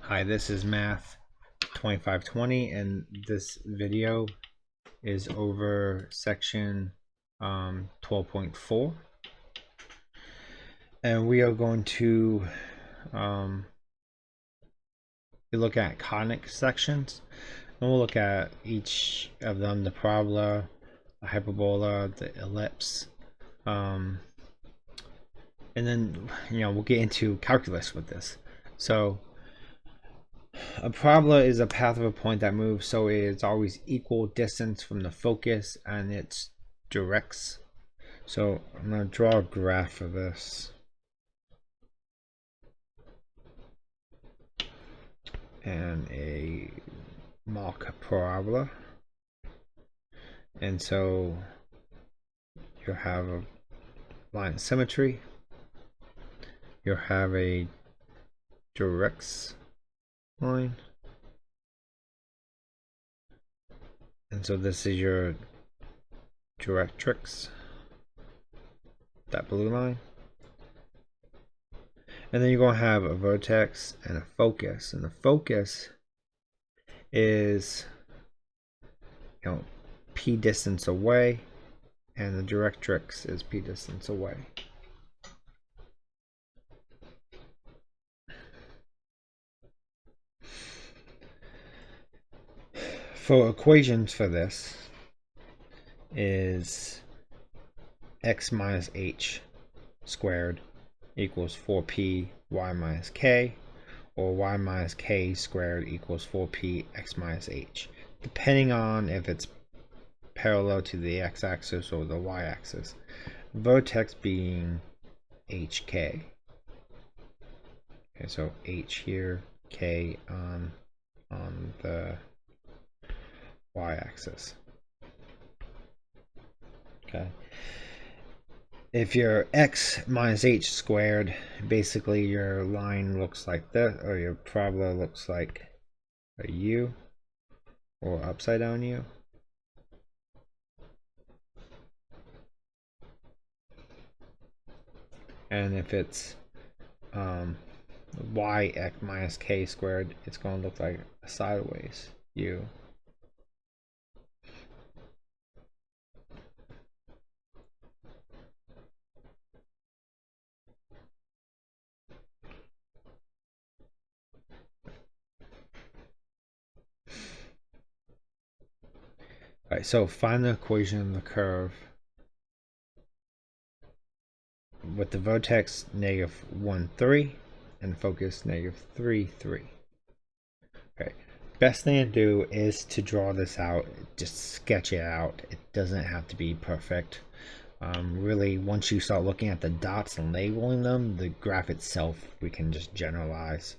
Hi, this is Math 2520, and this video is over section 12.4. And we are going to look at conic sections. And we'll look at each of them: the parabola, the hyperbola, the ellipse. And then, we'll get into calculus with this. So, a parabola is a path of a point that moves, so it's always equal distance from the focus and its directs. So I'm going to draw a graph of this. And a mock parabola. And so you'll have a line of symmetry. You'll have a directs line. And so this is your directrix, that blue line. And then you're going to have a vertex and a focus. And the focus is, p distance away, and the directrix is p distance away. For equations for this is x minus h squared equals 4p y minus k, or y minus k squared equals 4p x minus h, depending on if it's parallel to the x-axis or the y-axis. Vertex being hk. Okay, so h here, k on the y-axis. Okay. If you're x minus h squared, basically your line looks like this, or your parabola looks like a U or upside down U. And if it's y x minus k squared, it's going to look like a sideways U. Alright, so find the equation of the curve with the vertex -1, 3 and focus -3, 3. Okay, best thing to do is to draw this out, just sketch it out. It doesn't have to be perfect. Really, once you start looking at the dots and labeling them, the graph itself we can just generalize.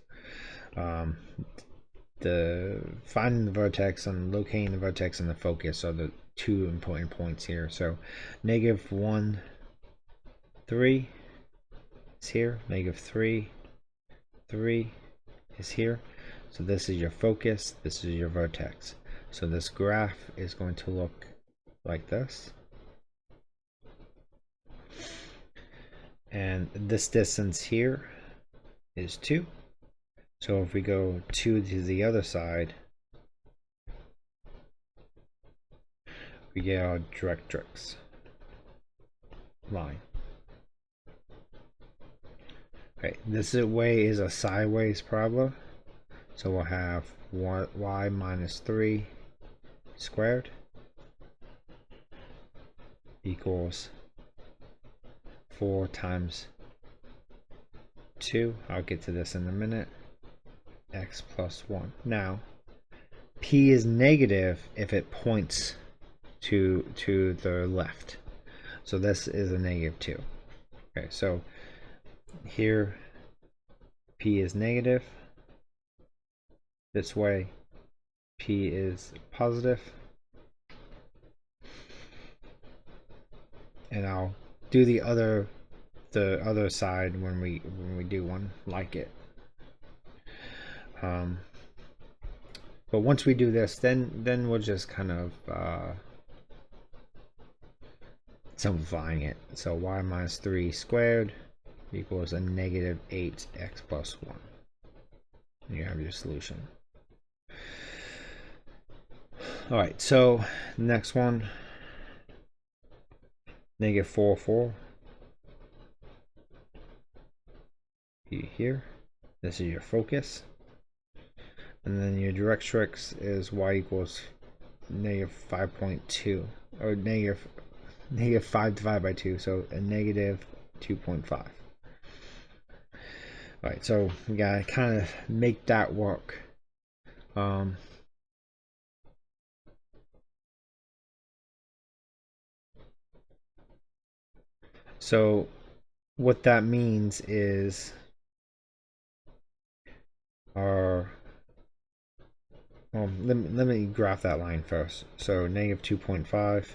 The finding the vertex and locating the vertex and the focus are the two important points here. So -1, 3 is here, -3, 3 is here. So this is your focus, this is your vertex. So this graph is going to look like this. And this distance here is 2. So if we go 2 to the other side, we get our directrix line. Okay, this way is a sideways parabola. So we'll have y minus 3 squared equals 4 times 2. I'll get to this in a minute. X plus 1. Now, p is negative if it points to the left. So this is a -2. Okay, so here p is negative. This way p is positive. And I'll do the other side when we do one like it. But once we do this, then we'll just kind of simplifying it. So y minus 3 squared equals a -8x plus 1. You have your solution. All right, so next one, negative 4, 4. Here, this is your focus. And then your directrix is y equals negative 5.2, or negative 5 divided by 2, so a negative 2.5. Alright, so we gotta kind of make that work. So what that means is our let me graph that line first. So negative 2.5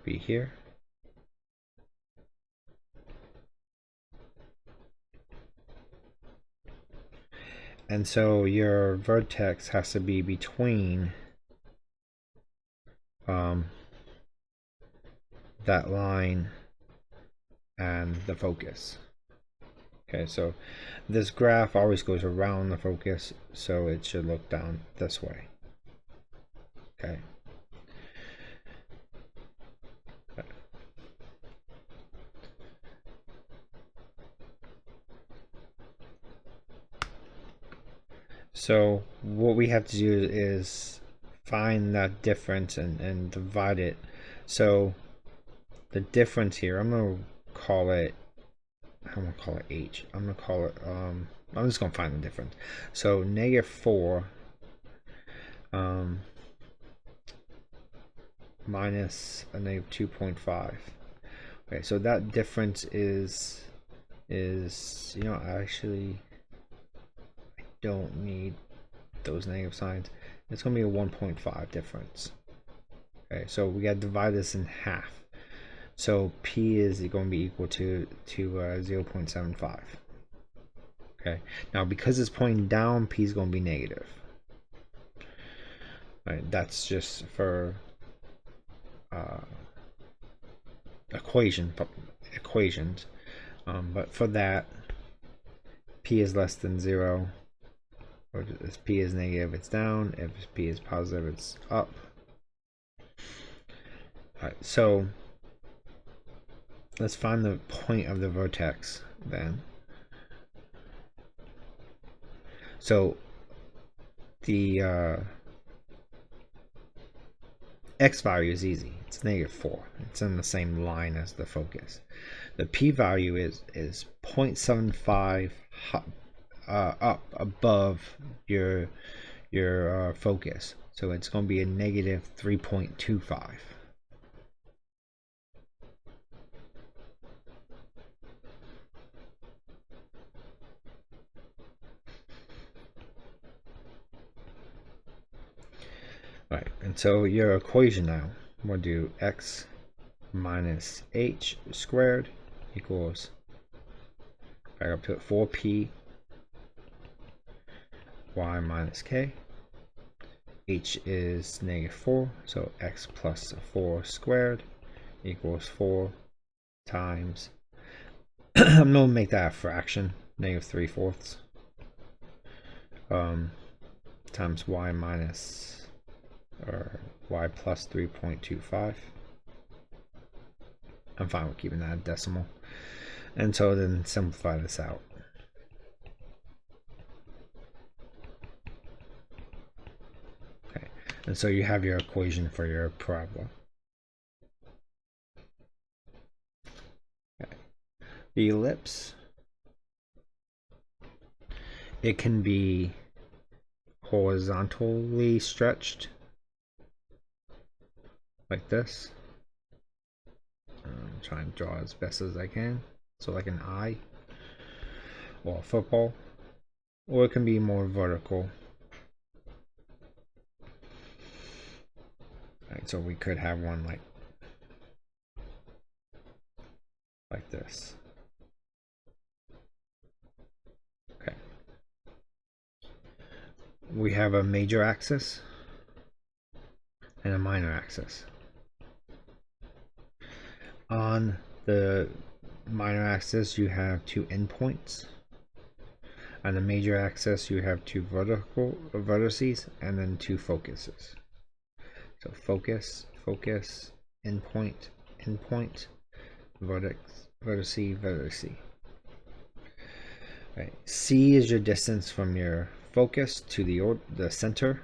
be here. And so your vertex has to be between that line and the focus. Okay, so this graph always goes around the focus, so it should look down this way. Okay. So what we have to do is find that difference and divide it. So the difference here, I'm gonna call it H. I'm gonna call it I'm just gonna find the difference. So negative 4 minus a negative 2.5. Okay, so that difference is actually I don't need those negative signs. It's gonna be a 1.5 difference. Okay, so we gotta divide this in half. So P is going to be equal to 0.75. Okay, now because it's pointing down, P is going to be negative. All right, that's just for equations. But for that, P is less than 0, or if P is negative, it's down. If P is positive, it's up. All right, so let's find the point of the vertex then. So the x value is easy. It's negative 4. It's in the same line as the focus. The p value is 0.75 up above your focus. So it's going to be a negative 3.25. Right, and so your equation now, we'll do x minus h squared equals, back up to it, 4p y minus k. H is negative 4, so x plus 4 squared equals 4 times, I'm going to make that a fraction, negative 3/4, times y minus, or y plus 3.25. I'm fine with keeping that a decimal. And so then simplify this out. Okay, and so you have your equation for your parabola. Okay. The ellipse, it can be horizontally stretched like this. I'm trying to draw as best as I can, so like an eye or a football, or it can be more vertical. Alright, so we could have one like this. Okay. We have a major axis and a minor axis. On the minor axis, you have two endpoints, On the major axis, you have two vertices and then two focuses. So focus, focus, endpoint, endpoint, vertice, vertice. Right. C is your distance from your focus to the center.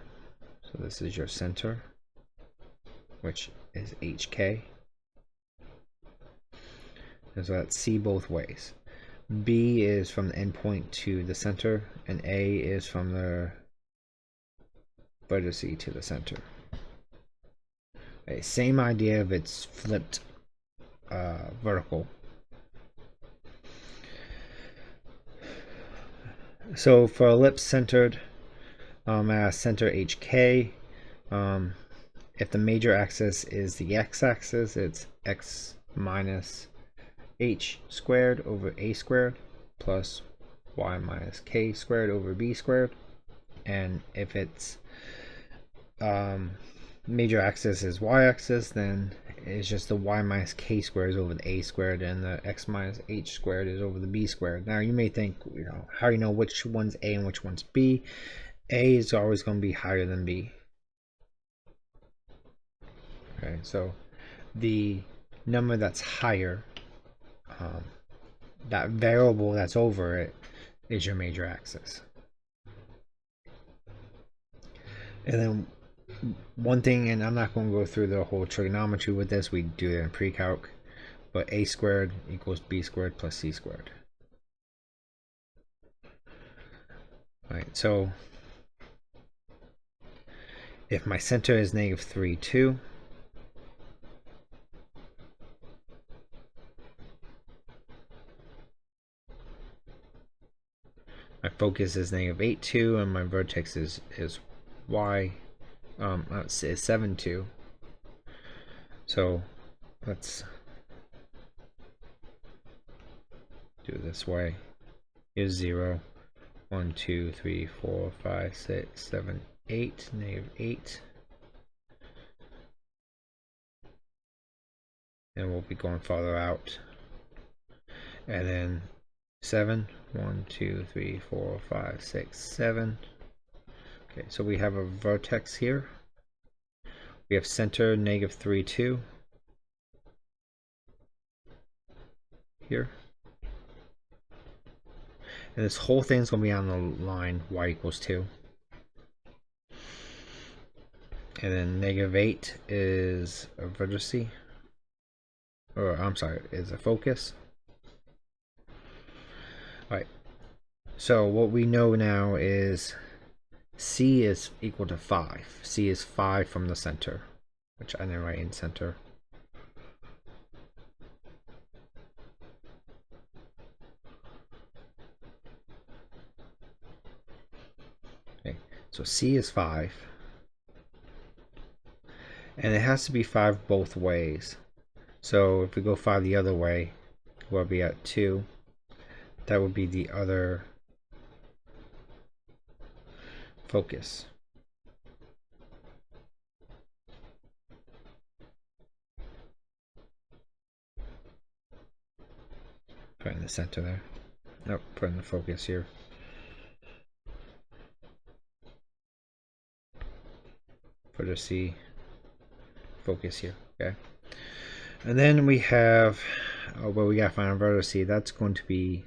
So this is your center, which is HK. And so that's C both ways. B is from the endpoint to the center, and A is from the vertice to the center. Okay, same idea if it's flipped vertical. So for ellipse centered, at center HK, if the major axis is the x-axis, it's x minus h squared over a squared plus y minus k squared over b squared. And if it's major axis is y-axis, then it's just the y minus k squared is over the a squared, and the x minus h squared is over the b squared. Now you may think, how do you know which one's a and which one's b? A is always going to be higher than b. Okay, so the number that's higher, that variable that's over it, is your major axis. And then one thing, and I'm not going to go through the whole trigonometry with this, we do it in pre-calc, but a squared equals b squared plus c squared. Alright, so if my center is -3, 2, my focus is -8, 2, and my vertex is y, is 7, 2. So let's do it this way. Is 0, 1, 2, 3, 4, 5, 6, 7, 8, -8. And we'll be going farther out. And then 7, 1, 2, 3, 4, 5, 6, 7. Okay, so we have a vertex here. We have center -3, 2 here. And this whole thing's going to be on the line y equals 2. And then -8 is a vertice. Or, I'm sorry, is a focus. Alright, so what we know now is C is equal to 5. C is 5 from the center, which I didn't write in center. Okay, so C is 5. And it has to be 5 both ways. So if we go 5 the other way, we'll be at 2. That would be the other focus. Put in the center there. Nope, put in the focus here. Put a C focus here. Okay. And then we have, well, we gotta find a vertice. That's going to be,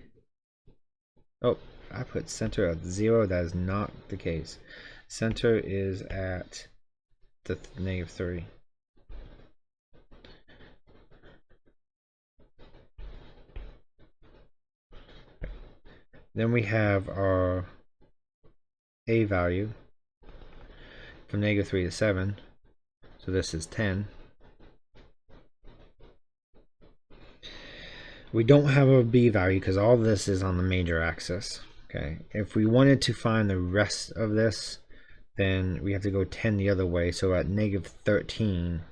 oh, I put center at 0. That is not the case. Center is at the -3. Then we have our a value from -3 to 7. So this is 10. We don't have a b value because all this is on the major axis. Okay, if we wanted to find the rest of this, then we have to go 10 the other way. So at -13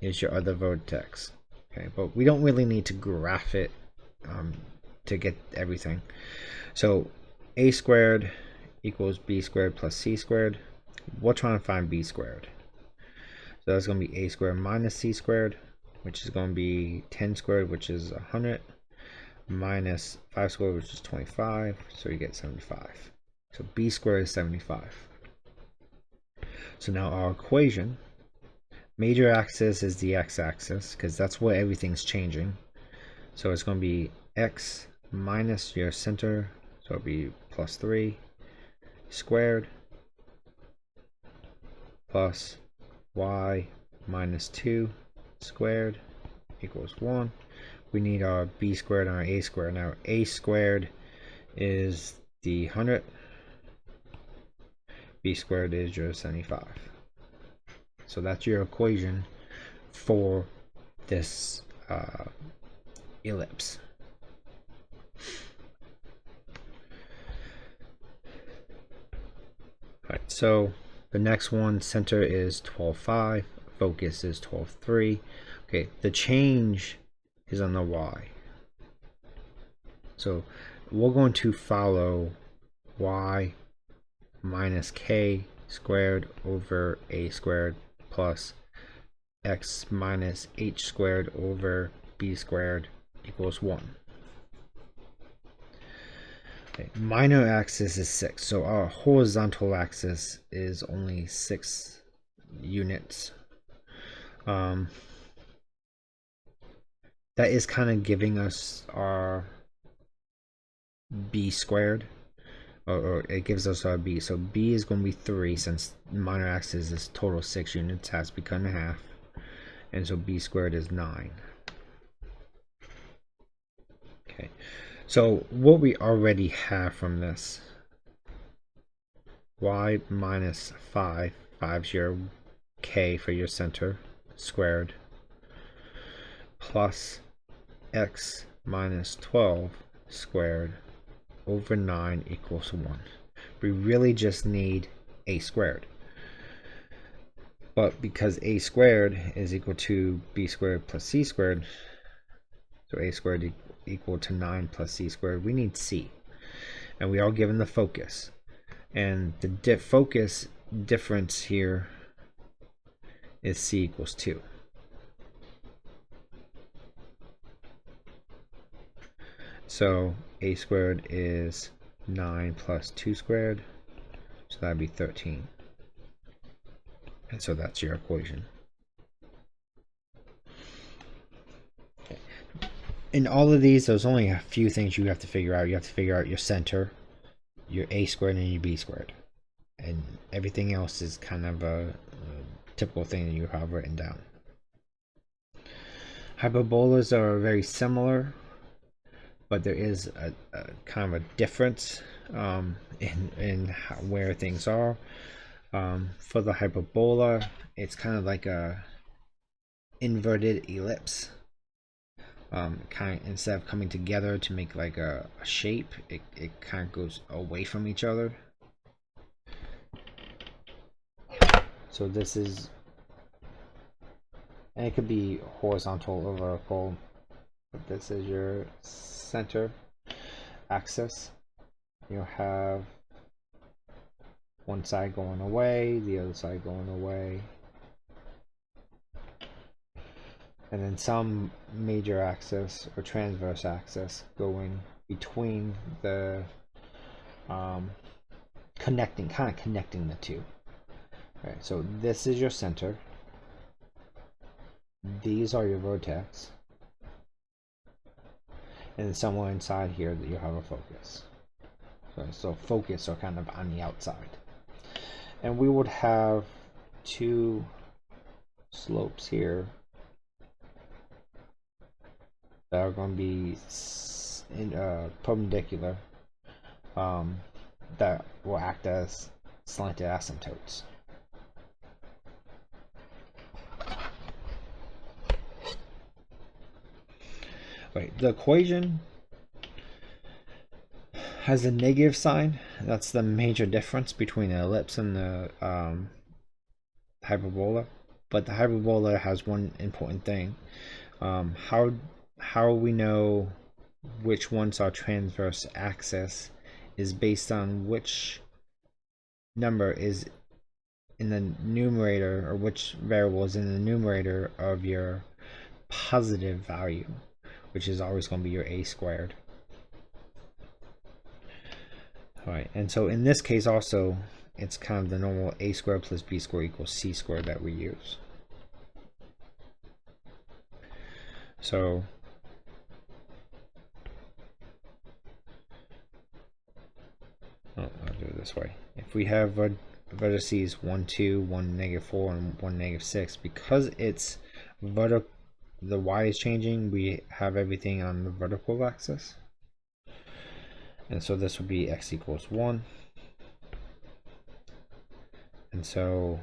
is your other vertex. Okay, but we don't really need to graph it to get everything. So a squared equals b squared plus c squared. We're trying to find b squared. So that's going to be a squared minus c squared, which is going to be 10 squared, which is 100, minus 5 squared, which is 25, so you get 75. So b squared is 75. So now our equation, major axis is the x-axis, because that's where everything's changing. So it's going to be x minus your center, so it'll be plus 3 squared plus y minus 2 squared equals 1. We need our b squared and our a squared. Now a squared is the 100, b squared is your 75. So that's your equation for this ellipse. Alright, so the next one, center is 12.5, focus is 12.3. Okay, the change is on the y. So we're going to follow y minus k squared over a squared plus x minus h squared over b squared equals 1. Okay, minor axis is 6, so our horizontal axis is only 6 units. That is kind of giving us our b squared, or it gives us our b. So b is going to be 3, since minor axis is total 6 units, has to be cut in half, and so b squared is 9. Okay, so what we already have from this, y minus 5, 5's your k for your center, squared, plus x minus 12 squared over 9 equals 1. We really just need a squared. But because a squared is equal to b squared plus c squared, so a squared equal to 9 plus c squared, we need c. And we are given the focus. And the focus difference here is c equals 2. So a squared is 9 plus 2 squared, so that'd be 13. And so that's your equation. Okay. In all of these, there's only a few things you have to figure out. You have to figure out your center, your a squared, and your b squared. And everything else is kind of a typical thing that you have written down. Hyperbolas are very similar, but there is a kind of a difference in where things are. For the hyperbola, it's kind of like a inverted ellipse. Instead of coming together to make like a shape, it kind of goes away from each other. So this is, and it could be horizontal or vertical, but this is your center axis. You'll have one side going away, the other side going away, and then some major axis or transverse axis going between the connecting the two. All right, so this is your center. These are your vertex, and then somewhere inside here that you have a focus. So focus are kind of on the outside, and we would have two slopes here that are going to be perpendicular, that will act as slanted asymptotes. Right, the equation has a negative sign. That's the major difference between the ellipse and the hyperbola. But the hyperbola has one important thing. How we know which one's our transverse axis is based on which number is in the numerator, or which variable is in the numerator of your positive value. which is always going to be your a squared. Alright, and so in this case also, it's kind of the normal a squared plus b squared equals c squared that we use. So I'll do it this way. If we have vertices 1, 2, 1, -4, and 1, -6, because it's the y is changing, we have everything on the vertical axis. And so this would be x equals 1. And so,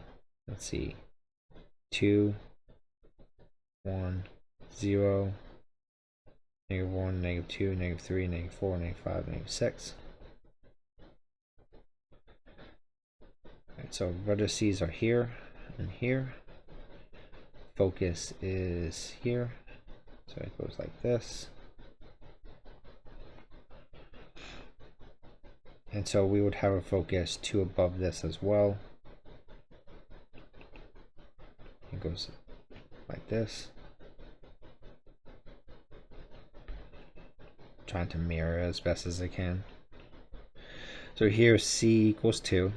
let's see, 2, 1, 0, -1, -2, -3, -4, -5, -6. Right, so vertices are here and here. Focus is here. So it goes like this. And so we would have a focus 2 above this as well. It goes like this. Trying to mirror as best as I can. So here C equals 2.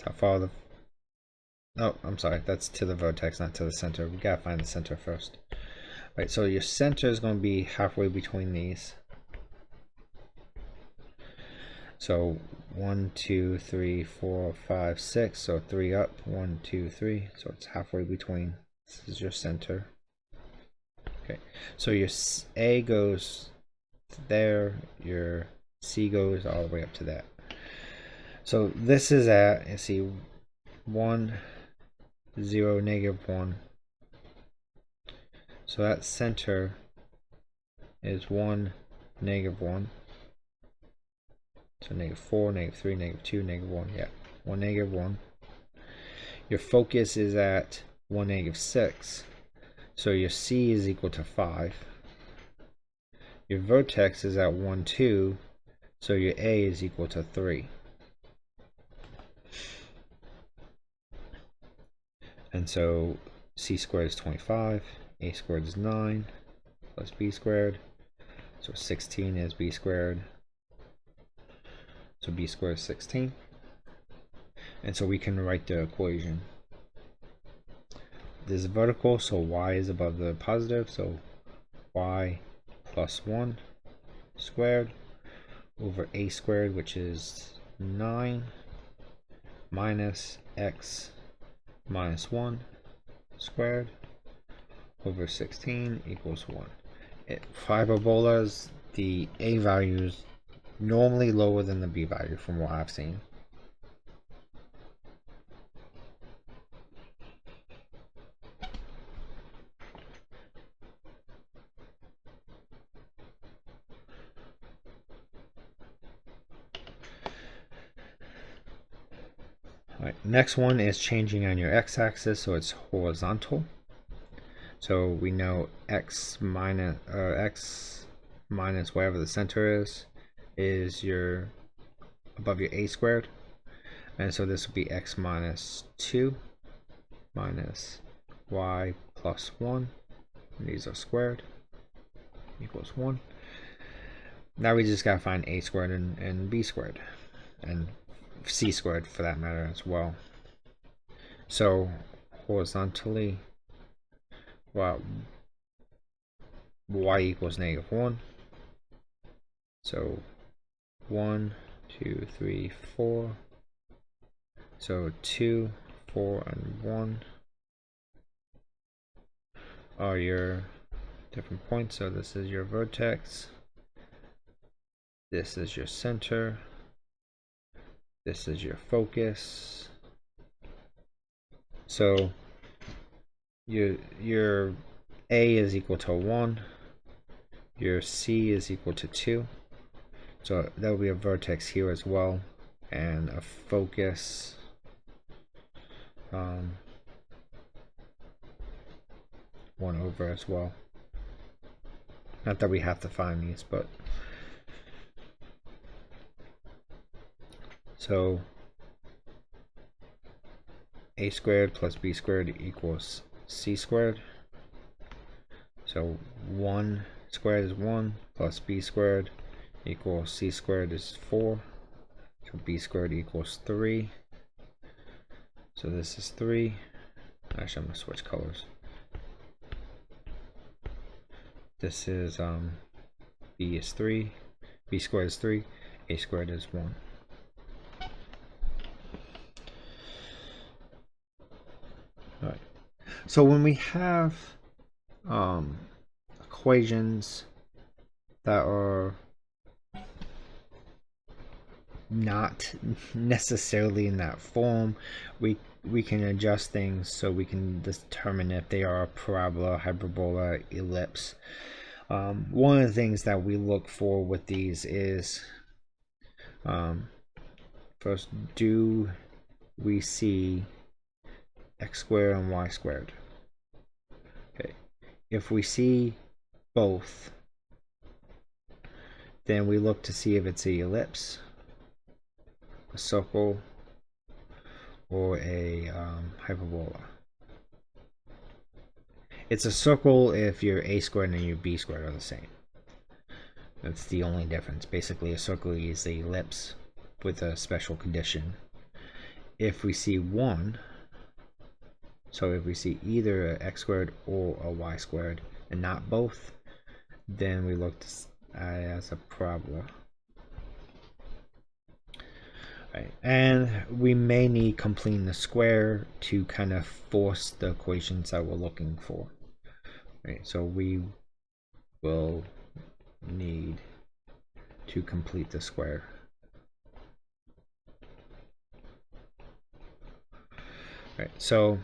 How far the... Oh, I'm sorry. That's to the vertex, not to the center. We gotta find the center first. Right, so your center is going to be halfway between these. So 1, 2, 3, 4, 5, 6. So 3 up. 1, 2, 3. So it's halfway between. This is your center. Okay. So your A goes there. Your C goes all the way up to that. So this is at, you see, 1, 0, -1. So that center is 1, -1. So -4, -3, -2, -1. Yeah, 1, -1. Your focus is at 1, -6. So your C is equal to 5. Your vertex is at 1, 2. So your A is equal to 3. And so C squared is 25. A squared is 9 plus B squared. So 16 is B squared. So B squared is 16. And so we can write the equation. This is vertical, so y is above the positive. So y plus 1 squared over a squared, which is 9, minus x minus 1 squared over 16 equals 1. For hyperbolas, the a value is normally lower than the b value from what I've seen. Alright, next one is changing on your x-axis, so it's horizontal. So we know x minus whatever the center is your above your a squared, and so this will be x minus 2 minus y plus 1, and these are squared, equals 1. Now we just gotta find a squared and b squared, and c squared for that matter as well. So horizontally, well, y equals -1. So 1, 2, 3, 4. So 2, 4, and 1 are your different points. So this is your vertex. This is your center. This is your focus. So your A is equal to 1. Your C is equal to 2. So that will be a vertex here as well, and a focus. 1 over as well. Not that we have to find these, but so a squared plus b squared equals c squared. So 1 squared is 1 plus b squared equals c squared is 4. So b squared equals 3. So this is 3. Actually, I'm going to switch colors. This is b is 3. B squared is 3. A squared is 1. Alright. So when we have equations that are not necessarily in that form, we can adjust things so we can determine if they are a parabola, hyperbola, ellipse. One of the things that we look for with these is first, do we see x squared and y squared? Okay. If we see both, then we look to see if it's an ellipse, a circle, or a hyperbola. It's a circle if your a squared and your b squared are the same. That's the only difference. Basically, a circle is the ellipse with a special condition. If we see one, so if we see either a x squared or a y squared and not both, then we look at it as a parabola. Right. And we may need completing the square to kind of force the equations that we're looking for. Right. So we will need to complete the square. Right. So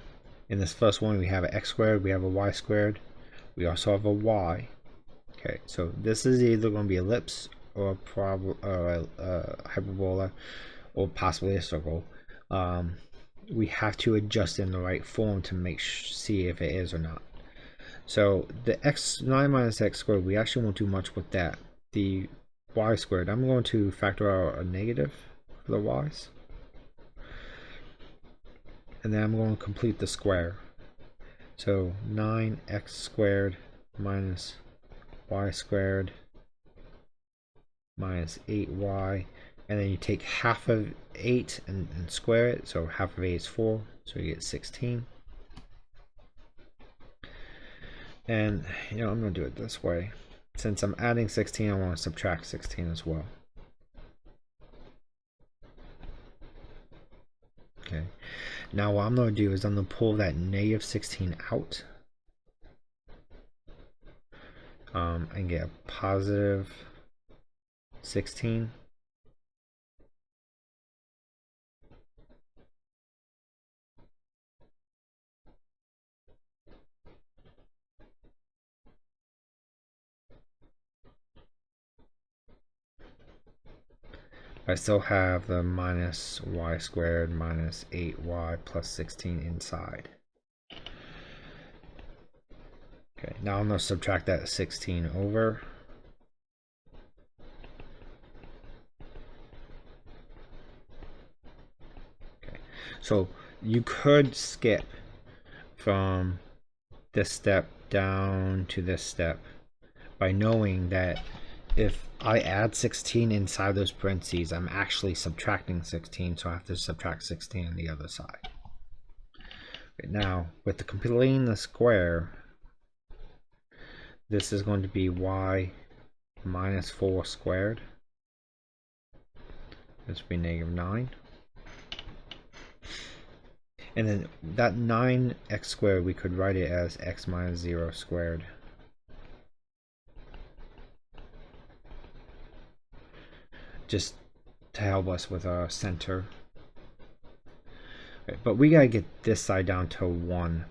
in this first one, we have an x squared, we have a y squared, we also have a y. Okay. So this is either going to be ellipse or a parabola, or a hyperbola, or possibly a circle. We have to adjust in the right form to see if it is or not. So the 9 minus x squared, we actually won't do much with that. The y squared, I'm going to factor out a negative for the y's. And then I'm going to complete the square. So 9x squared minus y squared minus 8y. And then you take half of 8 and square it. So half of 8 is 4. So you get 16. And I'm going to do it this way. Since I'm adding 16, I want to subtract 16 as well. Okay. Now what I'm going to do is I'm going to pull that negative 16 out. And get a positive 16. I still have the minus y squared minus 8y plus 16 inside. Okay, now I'm going to subtract that 16 over. Okay, so you could skip from this step down to this step by knowing that if I add 16 inside those parentheses, I'm actually subtracting 16, so I have to subtract 16 on the other side. Okay, now, with the completing the square, this is going to be y minus 4 squared. This would be negative 9. And then that 9x squared, we could write it as x minus 0 squared. Just to help us with our center. Okay, but we gotta get this side down to 1,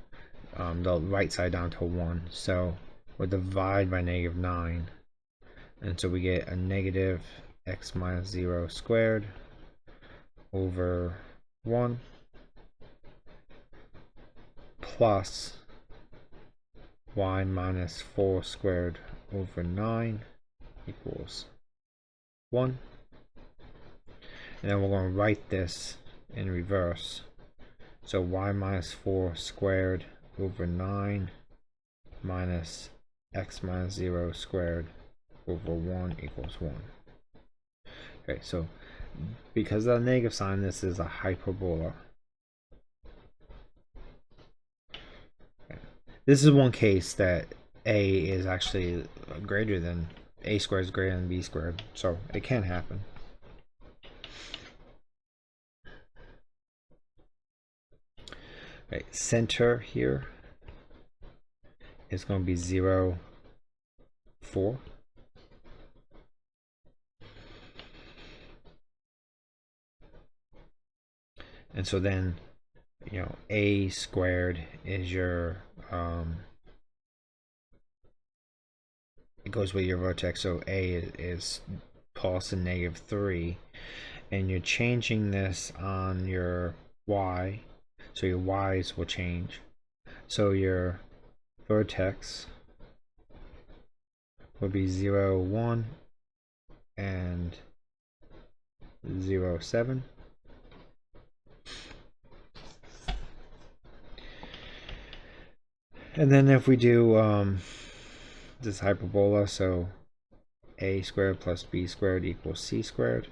the right side down to 1. So we'll divide by negative 9, and so we get a negative x minus 0 squared over 1 plus y minus 4 squared over 9 equals 1. And then we're going to write this in reverse. So y minus 4 squared over 9 minus x minus 0 squared over 1 equals 1. Okay, so because of the negative sign, this is a hyperbola. Okay. This is one case that a is actually greater than a squared is greater than b squared, so it can happen. Okay, center here is going to be 0, 4. And so then, a squared is your, it goes with your vertex, so a is pulsing -3, and you're changing this on your y, so your y's will change. So your vertex would be 0, 1, and 0, 7. And then if we do this hyperbola, so a squared plus b squared equals c squared.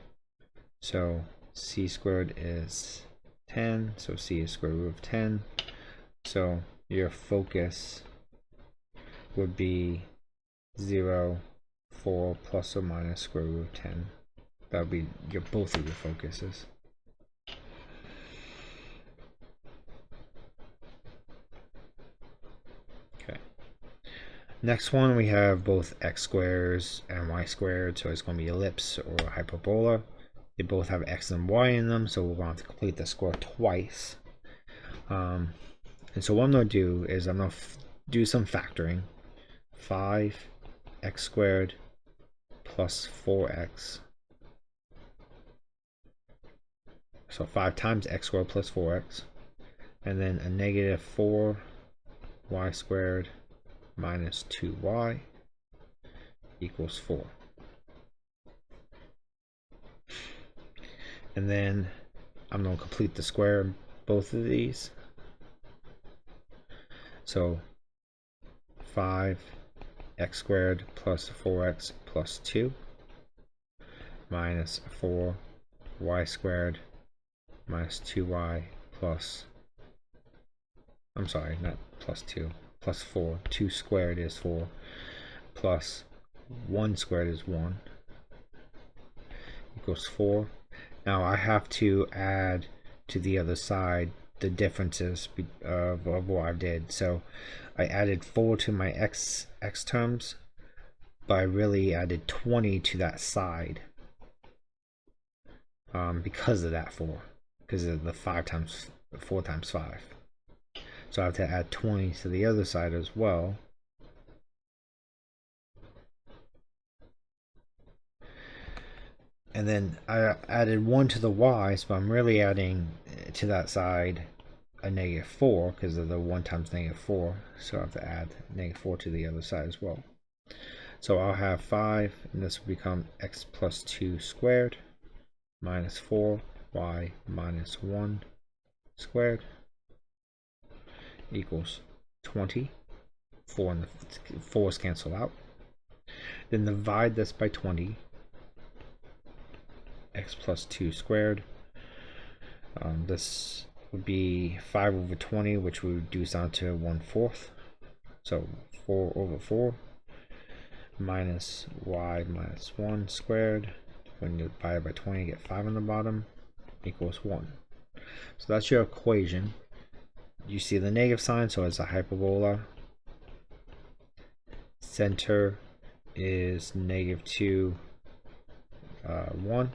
So c squared is 10, so c is square root of 10. So your focus would be 0, 4 plus or minus square root of 10. That would be both of your focuses. Okay. Next one, we have both x squares and y squared, so it's going to be ellipse or hyperbola. They both have x and y in them, so we're going to have to complete the square twice. And so what I'm going to do is I'm going to do some factoring. 5x squared plus 4x. So 5 times x squared plus 4x. And then a negative 4y squared minus 2y equals 4. And then I'm going to complete the square of both of these. So 5x squared plus 4x plus 2 minus 4y squared minus 2y plus, I'm sorry, not plus 2, plus 4. 2 squared is 4, plus 1 squared is 1, equals 4. Now I have to add to the other side the differences of what I did. So I added 4 to my x terms, but I really added 20 to that side because of that 4, because of the 4 times 5. So I have to add 20 to the other side as well. And then I added 1 to the y's, but I'm really adding to that side a -4 because of the 1 times -4. So I have to add -4 to the other side as well. So I'll have 5, and this will become x plus 2 squared minus 4y minus 1 squared equals 20. 4 and the 4's cancel out. Then divide this by 20. X plus 2 squared. This would be 5 over 20, which would reduce down to 1/4. So 4 over 4 minus y minus 1 squared. When you divide by 20, you get 5 on the bottom, equals 1. So that's your equation. You see the negative sign, so it's a hyperbola. Center is -2, 1.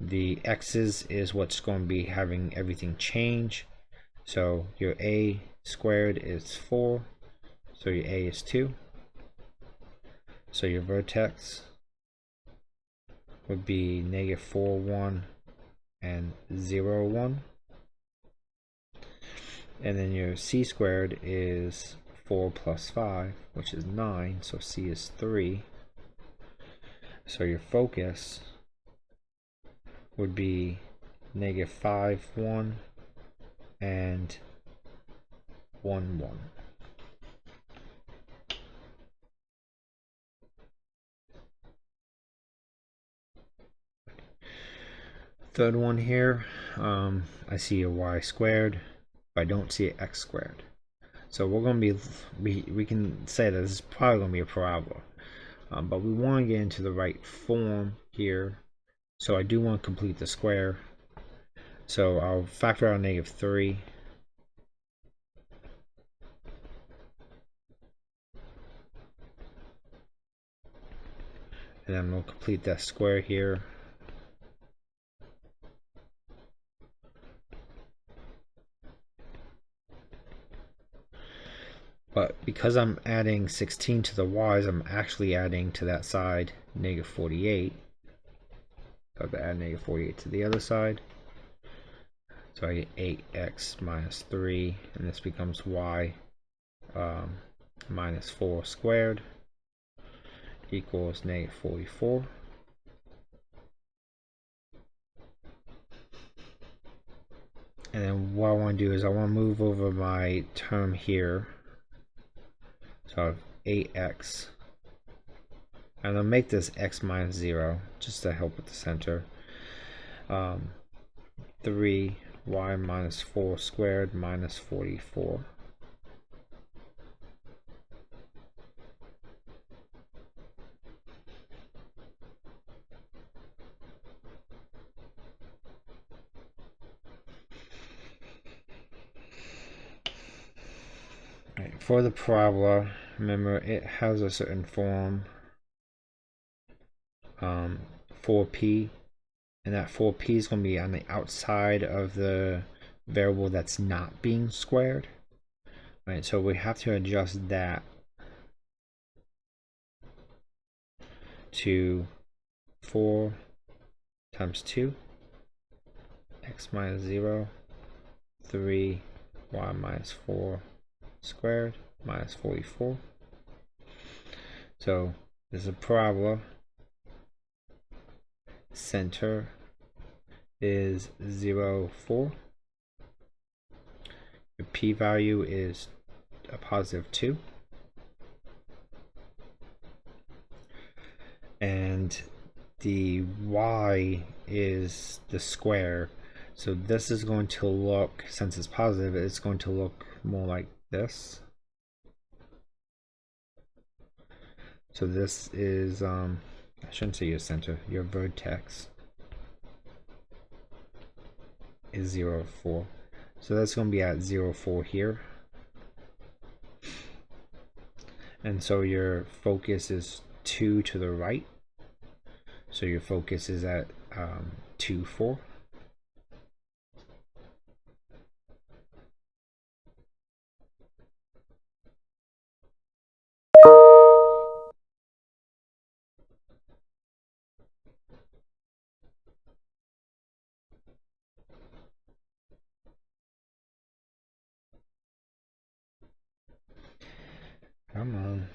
The x's is what's going to be having everything change. So your a squared is 4, so your a is 2. So your vertex would be -4, 1, and 0, 1. And then your c squared is 4 plus 5, which is 9, so c is 3. So your focus would be -5, 1, and 1, 1. third one here, I see a y squared, but I don't see an x squared. So we're going to we can say that this is probably going to be a parabola, but we want to get into the right form here. So I do want to complete the square. So I'll factor out -3. And then we'll complete that square here. But because I'm adding 16 to the y's, I'm actually adding to that side -48. So I have to add -48 to the other side. So I get 8x minus 3, and this becomes y minus 4 squared equals -44. And then what I want to do is I want to move over my term here. So I have 8x. And I'll make this x minus 0 just to help with the center. 3y minus 4 squared minus 44. Right, for the parabola, remember it has a certain form, 4p, and that 4p is going to be on the outside of the variable that's not being squared. Right, so we have to adjust that to 4 times 2, x minus 0, 3, y minus 4 squared minus 44. So this is a parabola. Center is 0, 4. Your p-value is a positive 2. And the y is the square. So this is going to look, since it's positive, it's going to look more like this. So this is, I shouldn't say your center, your vertex is 0, 4. So that's going to be at 0, 4 here. And so your focus is 2 to the right. So your focus is at 2, 4. Come on.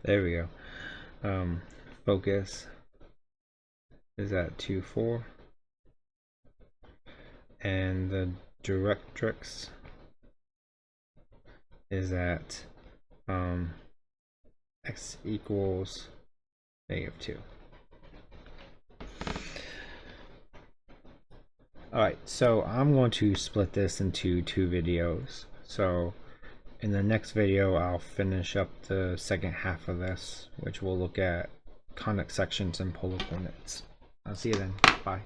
There we go. Focus is at 2, 4. And the directrix is at x equals -2. Alright, so I'm going to split this into 2 videos. So in the next video I'll finish up the second half of this, which will look at conic sections and polar coordinates. I'll see you then. Bye.